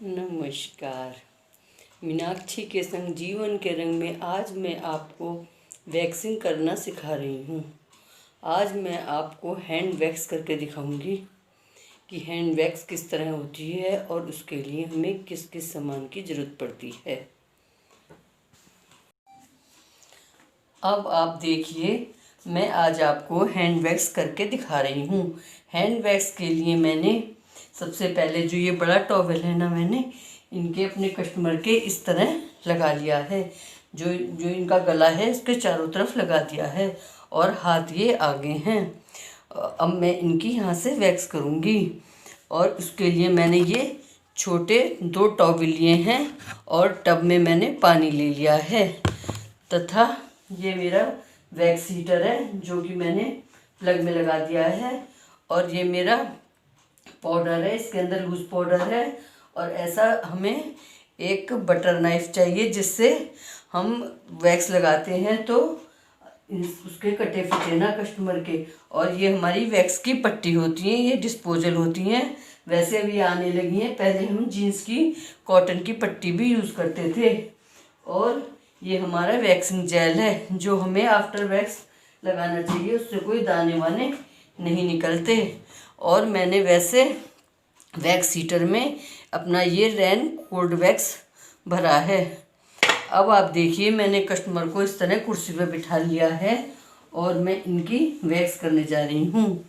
नमस्कार। मीनाक्षी के संग जीवन के रंग में आज मैं आपको वैक्सिंग करना सिखा रही हूँ। आज मैं आपको हैंड वैक्स करके दिखाऊंगी कि हैंड वैक्स किस तरह होती है और उसके लिए हमें किस किस सामान की ज़रूरत पड़ती है। अब आप देखिए, मैं आज आपको हैंड वैक्स करके दिखा रही हूँ। हैंड वैक्स के लिए मैंने सबसे पहले जो ये बड़ा टॉवल है ना, मैंने इनके अपने कस्टमर के इस तरह लगा लिया है। जो जो इनका गला है इसके चारों तरफ लगा दिया है और हाथ ये आगे हैं। अब मैं इनकी यहाँ से वैक्स करूँगी और उसके लिए मैंने ये छोटे 2 टॉवल लिए हैं और टब में मैंने पानी ले लिया है तथा ये मेरा वैक्स हीटर है जो कि मैंने प्लग में लगा दिया है। और ये मेरा पाउडर है, इसके अंदर लूज पाउडर है। और ऐसा हमें एक बटर नाइफ चाहिए जिससे हम वैक्स लगाते हैं तो उसके कटे फटे ना कस्टमर के। और ये हमारी वैक्स की पट्टी होती है, ये डिस्पोजल होती हैं, वैसे भी आने लगी हैं। पहले हम जीन्स की कॉटन की पट्टी भी यूज़ करते थे। और ये हमारा वैक्सिंग जेल है जो हमें आफ्टर वैक्स लगाना चाहिए, उससे कोई दाने वाने नहीं निकलते। और मैंने वैसे वैक्स हीटर में अपना ये रैन कोल्ड वैक्स भरा है। अब आप देखिए, मैंने कस्टमर को इस तरह कुर्सी पर बिठा लिया है और मैं इनकी वैक्स करने जा रही हूँ।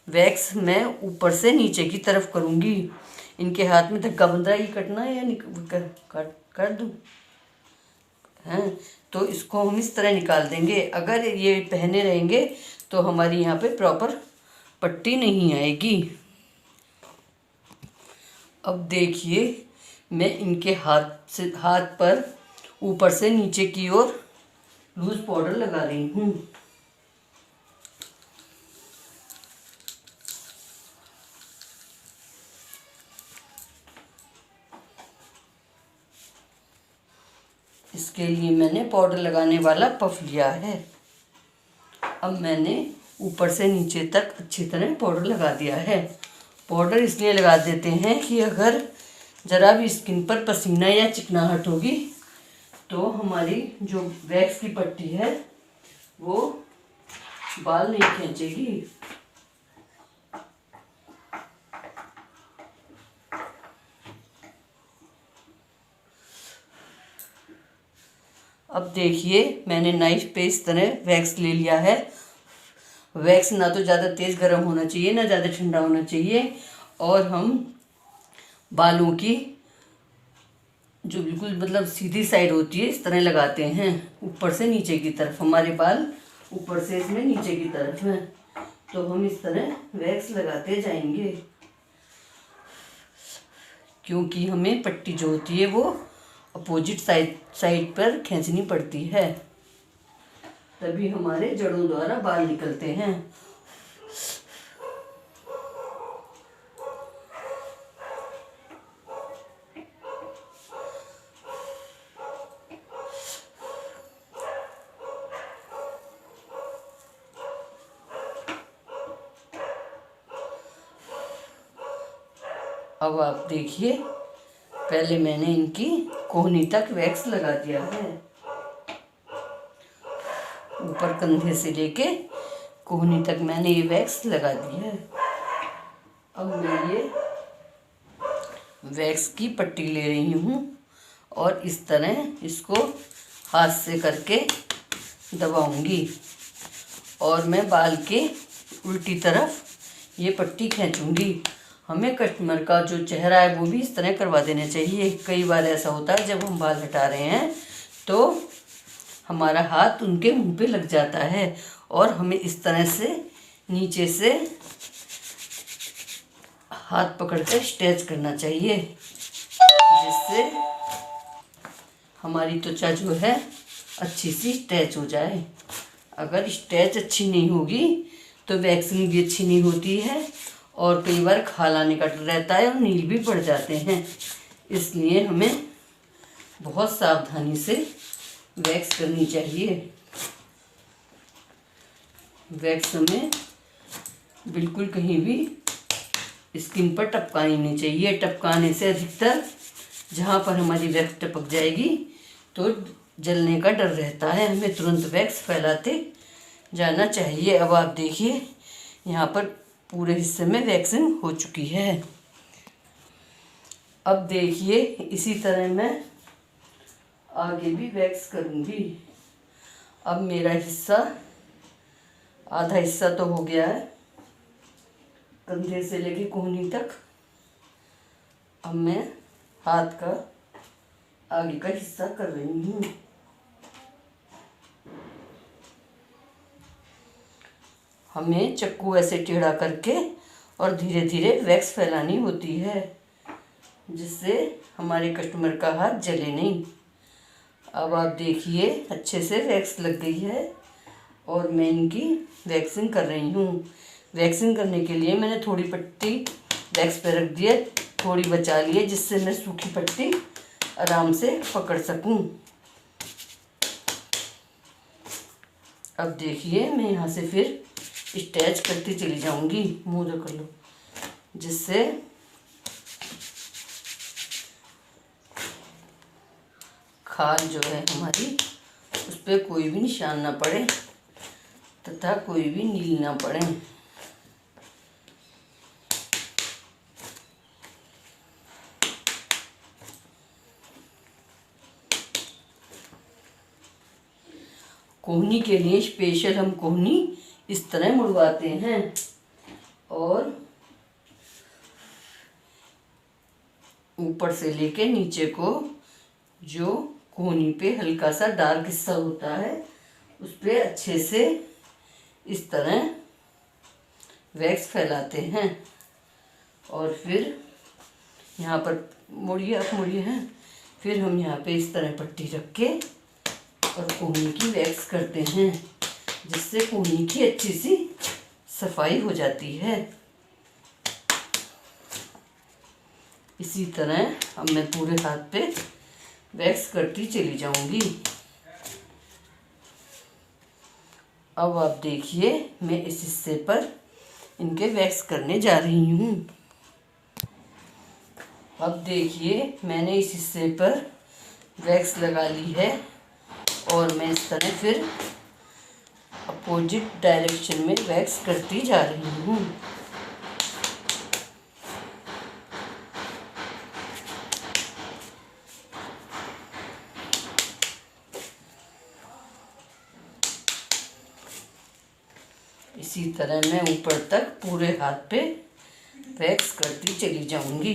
वैक्स मैं ऊपर से नीचे की तरफ करूँगी। इनके हाथ में धक्का बंध रहा है, ये कटना है या कर दूँ? हैं तो इसको हम इस तरह निकाल देंगे। अगर ये पहने रहेंगे तो हमारी यहाँ पे प्रॉपर पट्टी नहीं आएगी। अब देखिए, मैं इनके हाथ पर ऊपर से नीचे की ओर लूज पाउडर लगा रही हूँ। इसके लिए मैंने पाउडर लगाने वाला पफ लिया है। अब मैंने ऊपर से नीचे तक अच्छी तरह पाउडर लगा दिया है। पाउडर इसलिए लगा देते हैं कि अगर ज़रा भी स्किन पर पसीना या चिकनाहट होगी तो हमारी जो वैक्स की पट्टी है वो बाल नहीं खींचेगी। अब देखिए, मैंने नाइफ पे इस तरह वैक्स ले लिया है। वैक्स ना तो ज़्यादा तेज़ गर्म होना चाहिए ना ज़्यादा ठंडा होना चाहिए। और हम बालों की जो बिल्कुल मतलब सीधी साइड होती है इस तरह लगाते हैं, ऊपर से नीचे की तरफ। हमारे बाल ऊपर से इसमें नीचे की तरफ हैं तो हम इस तरह वैक्स लगाते जाएंगे, क्योंकि हमें पट्टी जो होती है वो अपोजिट साइड पर खींचनी पड़ती है, तभी हमारे जड़ों द्वारा बाल निकलते हैं। अब आप देखिए, पहले मैंने इनकी कोहनी तक वैक्स लगा दिया है, ऊपर कंधे से लेके कोहनी तक मैंने ये वैक्स लगा दी है। अब मैं ये वैक्स की पट्टी ले रही हूँ और इस तरह इसको हाथ से करके दबाऊंगी और मैं बाल के उल्टी तरफ ये पट्टी खींचूंगी। हमें कस्टमर का जो चेहरा है वो भी इस तरह करवा देना चाहिए। कई बार ऐसा होता है जब हम बाल हटा रहे हैं तो हमारा हाथ उनके मुंह पे लग जाता है और हमें इस तरह से नीचे से हाथ पकड़कर स्ट्रेच करना चाहिए, जिससे हमारी त्वचा जो है अच्छी सी स्ट्रेच हो जाए। अगर स्ट्रेच अच्छी नहीं होगी तो वैक्सिंग भी अच्छी नहीं होती है और कई बार खाल आने का डर रहता है और नील भी पड़ जाते हैं। इसलिए हमें बहुत सावधानी से वैक्स करनी चाहिए। वैक्स हमें बिल्कुल कहीं भी स्किन पर टपकानी नहीं चाहिए। टपकाने से अधिकतर जहाँ पर हमारी वैक्स टपक जाएगी तो जलने का डर रहता है, हमें तुरंत वैक्स फैलाते जाना चाहिए। अब आप देखिए यहाँ पर पूरे हिस्से में वैक्सिंग हो चुकी है। अब देखिए इसी तरह मैं आगे भी वैक्स करूँगी। अब मेरा हिस्सा, आधा हिस्सा तो हो गया है, कंधे से लेके कोहनी तक। अब मैं हाथ का आगे का हिस्सा कर रही हूँ। हमें चक्कू ऐसे टेढ़ा करके और धीरे धीरे वैक्स फैलानी होती है, जिससे हमारे कस्टमर का हाथ जले नहीं। अब आप देखिए अच्छे से वैक्स लग गई है और मैं इनकी वैक्सिंग कर रही हूँ। वैक्सिंग करने के लिए मैंने थोड़ी पट्टी वैक्स पे रख दी है, थोड़ी बचा ली है, जिससे मैं सूखी पट्टी आराम से पकड़ सकूँ। अब देखिए मैं यहाँ से फिर स्ट्रेच करती चली जाऊँगी, मुँह कर लो, जिससे खाल जो है हमारी उस पर कोई भी निशान ना पड़े तथा कोई भी नील ना पड़े। कोहनी के लिए स्पेशल हम कोहनी इस तरह मुड़वाते हैं और ऊपर से लेके नीचे को जो कोहनी पे हल्का सा डार्क हिस्सा होता है उस पे अच्छे से इस तरह वैक्स फैलाते हैं। और फिर यहाँ पर मुड़िए, आप मुड़िए हैं, फिर हम यहाँ पे इस तरह पट्टी रख के और कोहनी की वैक्स करते हैं, जिससे कोहनी की अच्छी सी सफाई हो जाती है। इसी तरह अब मैं पूरे हाथ पे वैक्स करती चली जाऊंगी। अब आप देखिए मैं इस हिस्से पर इनके वैक्स करने जा रही हूँ। अब देखिए मैंने इस हिस्से पर वैक्स लगा ली है और मैं इस तरह फिर अपोजिट डायरेक्शन में वैक्स करती जा रही हूँ। इसी तरह मैं ऊपर तक पूरे हाथ पे वैक्स करती चली जाऊंगी।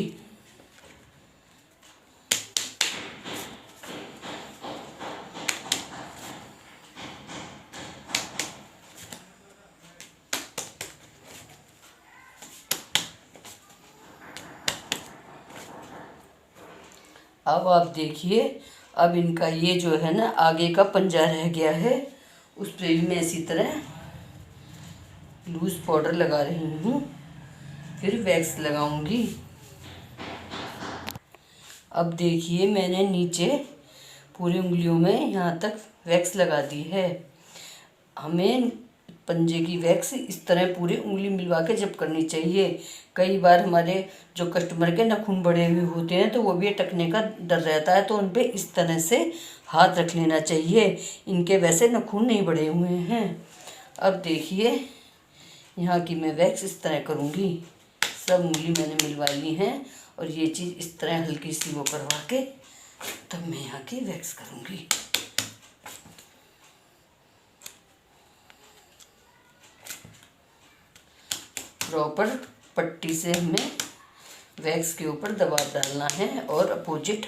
अब आप देखिए अब इनका ये जो है ना आगे का पंजा रह गया है, उस पर भी मैं इसी तरह लूज़ पाउडर लगा रही हूँ, फिर वैक्स लगाऊंगी। अब देखिए मैंने नीचे पूरी उंगलियों में यहाँ तक वैक्स लगा दी है। हमें पंजे की वैक्स इस तरह पूरी उंगली मिलवा के जब करनी चाहिए। कई बार हमारे जो कस्टमर के नाखून बड़े हुए होते हैं तो वो भी अटकने का डर रहता है, तो उन पर इस तरह से हाथ रख लेना चाहिए। इनके वैसे नाखून नहीं बड़े हुए हैं। अब देखिए यहाँ की मैं वैक्स इस तरह करूँगी। सब उंगली मैंने मिलवा ली हैं और ये चीज़ इस तरह हल्की सी वो करवा के तब मैं यहाँ की वैक्स करूँगी। प्रॉपर पट्टी से हमें वैक्स के ऊपर दबाव डालना है और अपोजिट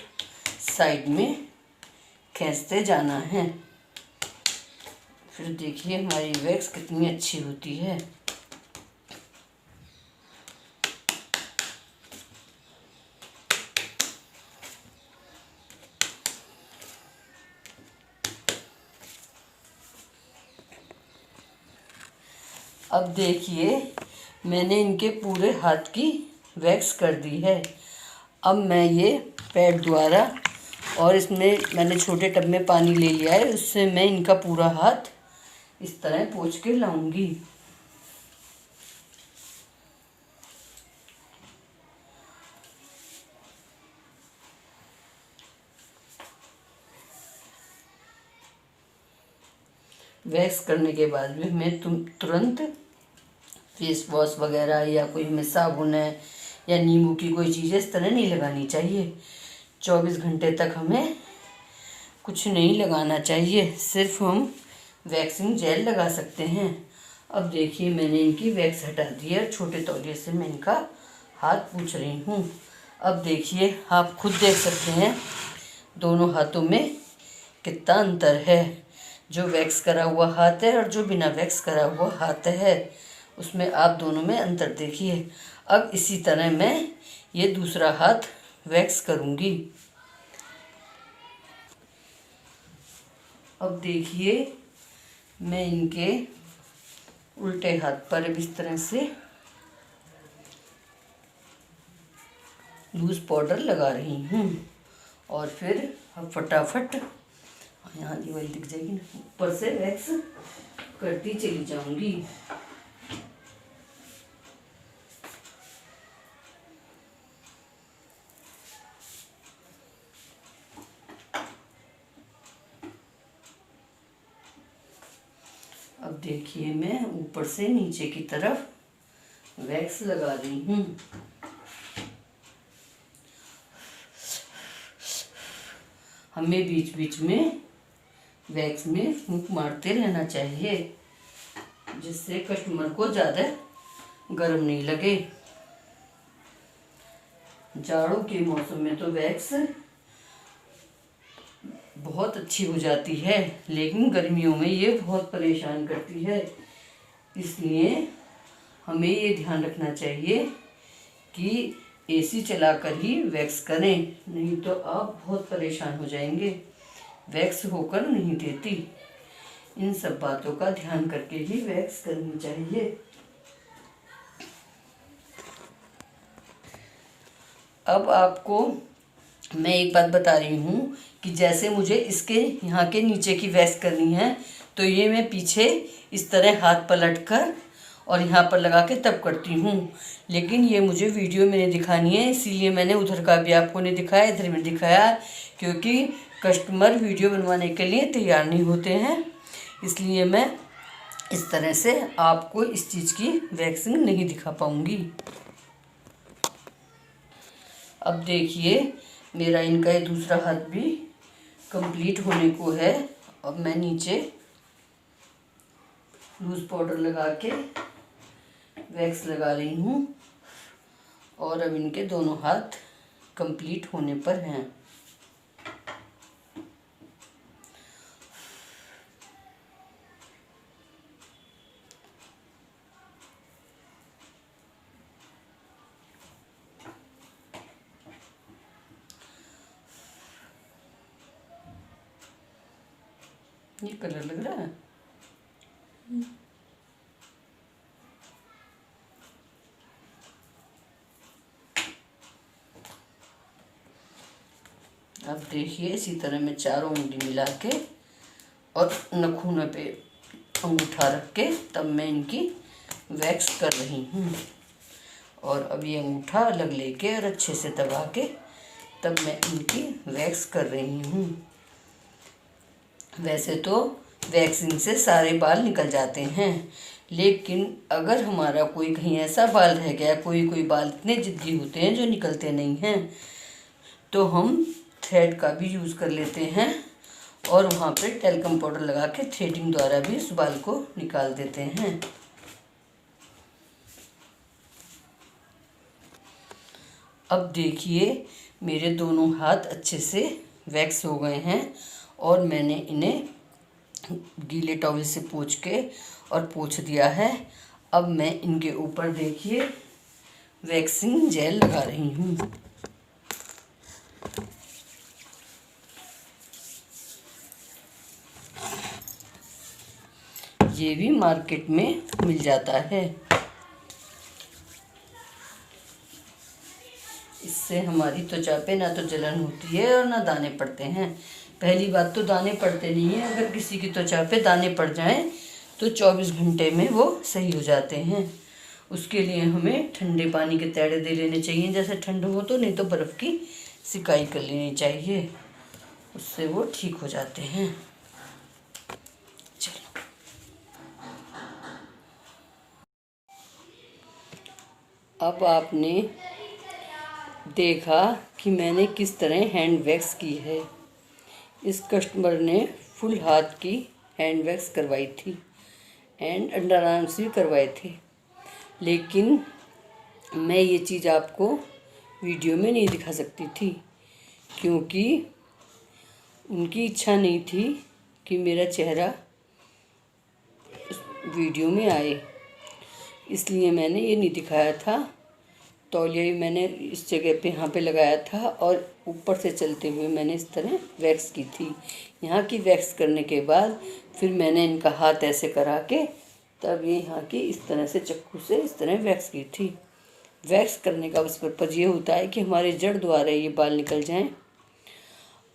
साइड में खींचते जाना है। फिर देखिए हमारी वैक्स कितनी अच्छी होती है। अब देखिए मैंने इनके पूरे हाथ की वैक्स कर दी है। अब मैं ये पैड द्वारा और इसमें मैंने छोटे टब में पानी ले लिया है, उससे मैं इनका पूरा हाथ इस तरह पोंछ के लाऊंगी। वैक्स करने के बाद भी हमें तुरंत फेस वॉश वगैरह या कोई हमें साबुन है या नींबू की कोई चीज़ इस तरह नहीं लगानी चाहिए। 24 घंटे तक हमें कुछ नहीं लगाना चाहिए, सिर्फ हम वैक्सिंग जेल लगा सकते हैं। अब देखिए मैंने इनकी वैक्स हटा दी है और छोटे तौलिए से मैं इनका हाथ पोंछ रही हूँ। अब देखिए आप खुद देख सकते हैं दोनों हाथों में कितना अंतर है। जो वैक्स करा हुआ हाथ है और जो बिना वैक्स करा हुआ हाथ है, उसमें आप दोनों में अंतर देखिए। अब इसी तरह मैं ये दूसरा हाथ वैक्स करूँगी। अब देखिए मैं इनके उल्टे हाथ पर इस तरह से लूज़ पाउडर लगा रही हूँ और फिर अब फटाफट यहाँ दीवार दिख जाएगी ना, ऊपर से वैक्स करती चली जाऊंगी। अब देखिए मैं ऊपर से नीचे की तरफ वैक्स लगा रही हूँ। हमें बीच बीच में वैक्स में फूंक मारते रहना चाहिए, जिससे कस्टमर को ज़्यादा गर्म नहीं लगे। जाड़ों के मौसम में तो वैक्स बहुत अच्छी हो जाती है, लेकिन गर्मियों में ये बहुत परेशान करती है। इसलिए हमें ये ध्यान रखना चाहिए कि एसी चलाकर ही वैक्स करें, नहीं तो आप बहुत परेशान हो जाएंगे। वैक्स होकर नहीं देती। इन सब बातों का ध्यान करके ही वैक्स करनी चाहिए। अब आपको मैं एक बात बता रही हूँ कि जैसे मुझे इसके यहाँ के नीचे की वैक्स करनी है, तो ये मैं पीछे इस तरह हाथ पलट कर और यहाँ पर लगा के तब करती हूँ। लेकिन ये मुझे वीडियो में दिखानी है, इसीलिए मैंने उधर का भी आपको नहीं दिखाया, इधर में दिखाया, क्योंकि कस्टमर वीडियो बनवाने के लिए तैयार नहीं होते हैं। इसलिए मैं इस तरह से आपको इस चीज़ की वैक्सिंग नहीं दिखा पाऊँगी। अब देखिए मेरा इनका ये दूसरा हाथ भी कंप्लीट होने को है। अब मैं नीचे लूज़ पाउडर लगा के वैक्स लगा रही हूँ और अब इनके दोनों हाथ कंप्लीट होने पर हैं। ये कलर लग रहा है। अब देखिए इसी तरह मैं चारों उंगली मिला के और नखूनों पे अंगूठा रख के तब मैं इनकी वैक्स कर रही हूँ। और अब ये अंगूठा अलग लेके और अच्छे से दबा के तब मैं इनकी वैक्स कर रही हूँ। वैसे तो वैक्सिंग से सारे बाल निकल जाते हैं, लेकिन अगर हमारा कोई कहीं ऐसा बाल रह गया, कोई बाल इतने जिद्दी होते हैं जो निकलते नहीं हैं, तो हम थ्रेड का भी यूज़ कर लेते हैं और वहाँ पे टैल्कम पाउडर लगा के थ्रेडिंग द्वारा भी उस बाल को निकाल देते हैं। अब देखिए मेरे दोनों हाथ अच्छे से वैक्स हो गए हैं और मैंने इन्हें गीले टॉवल से पोंछ के और पोंछ दिया है। अब मैं इनके ऊपर देखिए वैक्सिंग जेल लगा रही हूँ। ये भी मार्केट में मिल जाता है। इससे हमारी त्वचा पे ना तो जलन होती है और ना दाने पड़ते हैं। पहली बात तो दाने पड़ते नहीं हैं। अगर किसी की त्वचा पे दाने पड़ जाएं तो 24 घंटे में वो सही हो जाते हैं। उसके लिए हमें ठंडे पानी के तैड़े दे लेने चाहिए, जैसे ठंड हो तो, नहीं तो बर्फ़ की सिकाई कर लेनी चाहिए, उससे वो ठीक हो जाते हैं। चलो अब आपने देखा कि मैंने किस तरह हैंड वैक्स की है। इस कस्टमर ने फुल हाथ की हैंड वैक्स करवाई थी एंड अंडर आर्म्स भी करवाए थे, लेकिन मैं ये चीज़ आपको वीडियो में नहीं दिखा सकती थी क्योंकि उनकी इच्छा नहीं थी कि मेरा चेहरा वीडियो में आए, इसलिए मैंने ये नहीं दिखाया था। तौलिया भी मैंने इस जगह पे यहाँ पे लगाया था और ऊपर से चलते हुए मैंने इस तरह वैक्स की थी। यहाँ की वैक्स करने के बाद फिर मैंने इनका हाथ ऐसे करा के तब ये यहाँ की इस तरह से चाकू से इस तरह वैक्स की थी। वैक्स करने का बस पर्पज़ ये होता है कि हमारे जड़ द्वारा ये बाल निकल जाएं,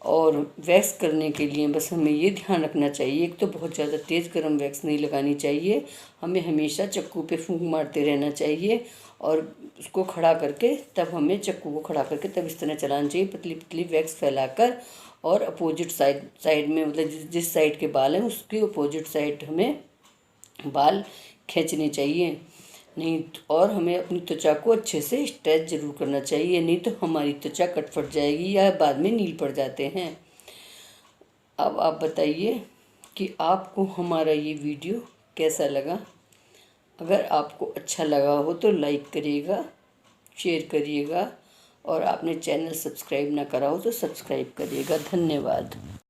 और वैक्स करने के लिए बस हमें ये ध्यान रखना चाहिए, एक तो बहुत ज़्यादा तेज़ गर्म वैक्स नहीं लगानी चाहिए, हमें हमेशा चक्कू पे फूंक मारते रहना चाहिए और उसको खड़ा करके तब हमें चक्कू को खड़ा करके तब इस तरह चलाना चाहिए, पतली पतली वैक्स फैलाकर। और अपोजिट साइड में मतलब जिस साइड के बाल हैं उसके अपोजिट साइड हमें बाल खींचने चाहिए, नहीं और हमें अपनी त्वचा को अच्छे से स्ट्रेच जरूर करना चाहिए, नहीं तो हमारी त्वचा कट फट जाएगी या बाद में नील पड़ जाते हैं। अब आप बताइए कि आपको हमारा ये वीडियो कैसा लगा। अगर आपको अच्छा लगा हो तो लाइक करिएगा, शेयर करिएगा, और आपने चैनल सब्सक्राइब ना करा हो तो सब्सक्राइब करिएगा। धन्यवाद।